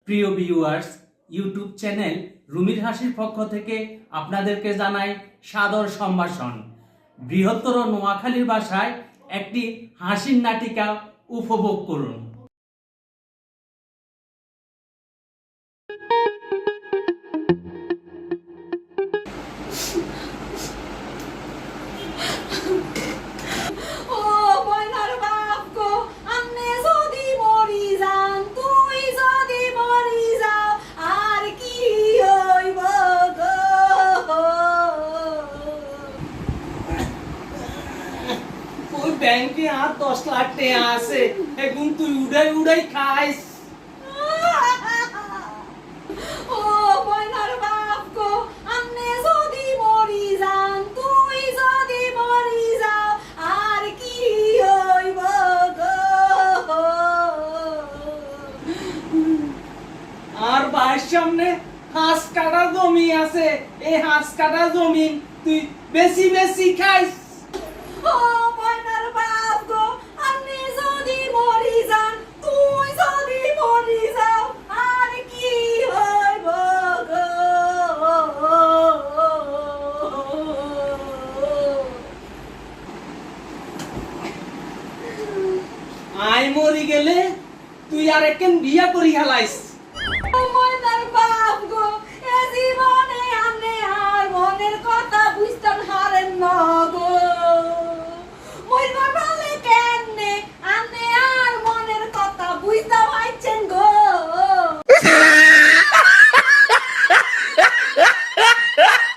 প্রিয় viewers, YouTube channel রুমির হাসির পক্ষ থেকে আপনাদেরকে জানাই সাদর সম্ভাষণ। বৃহত্তর নোয়াখালীর ভাষায় একটি হাসির নাটিকা উপভোগ করুন। ব্যাংকে আর 10 লাখ টাকা আছে, এখন তুই উড়াই উড়াই খাইস। ও বয়নার বাপ গো, আমনে যদি মরি যান, তুই যদি মরি যাও, আর কি হইব গো? আর বাড়ির সামনে হাঁস কাটা জমি আছে, এই হাঁস কাটা জমি তুই বেশি বেশি খাইস। ও বয়নার বাপ গো, আমনে যদি মরি যান, তুই যদি মরি যাও, আর কি হইব গো? আই মরি গেলে তুই আর একখান বিয়া করি হালাইস। ময়নার বাপ গো, এ জীবনে আমনে আর মনের কথা বুঝতাম হারেন না।